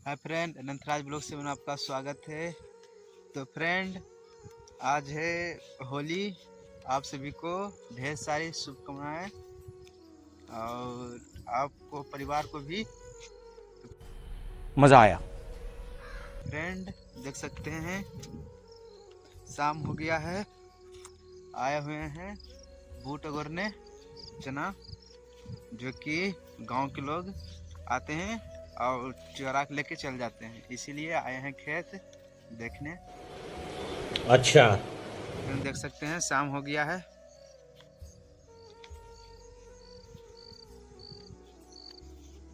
Hi friend, Anantraj blog से में आपका स्वागत है। तो फ्रेंड, आज है होली। आप सभी को ढेर सारी शुभकामनाएं और आपको परिवार को भी। मजा आया। फ्रेंड देख सकते हैं शाम हो गया है, आए हुए हैं बूट अगोरने चना, जो कि गांव के लोग आते हैं और चुरा के लेके चल जाते हैं, इसीलिए आए हैं खेत देखने। अच्छा, देख सकते हैं शाम हो गया है।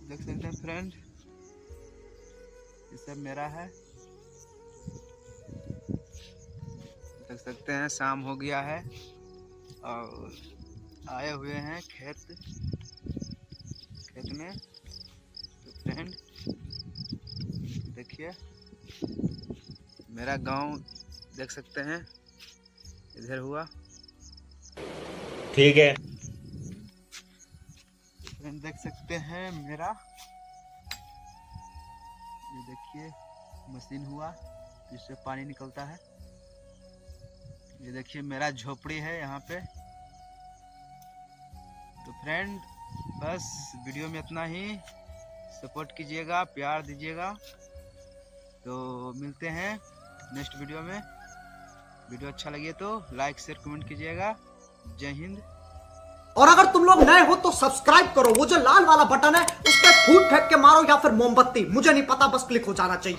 देख सकते हैं फ्रेंड, ये सब मेरा है। देख सकते हैं शाम हो गया है और आए हुए हैं खेत में। तो फ्रेंड देखिए, मेरा गांव देख सकते हैं इधर हुआ। ठीक है। फ्रेंड देख सकते हैं मेरा, ये देखिए मशीन हुआ जिससे पानी निकलता है। ये देखिए मेरा झोपड़ी है यहाँ पे। तो फ्रेंड बस वीडियो में इतना ही। सपोर्ट कीजिएगा, प्यार दीजिएगा। तो मिलते हैं नेक्स्ट वीडियो में। वीडियो अच्छा लगे तो लाइक शेयर कमेंट कीजिएगा। जय हिंद। और अगर तुम लोग नए हो तो सब्सक्राइब करो, वो जो लाल वाला बटन है उस पर फूट फेंक के मारो या फिर मोमबत्ती, मुझे नहीं पता, बस क्लिक हो जाना चाहिए।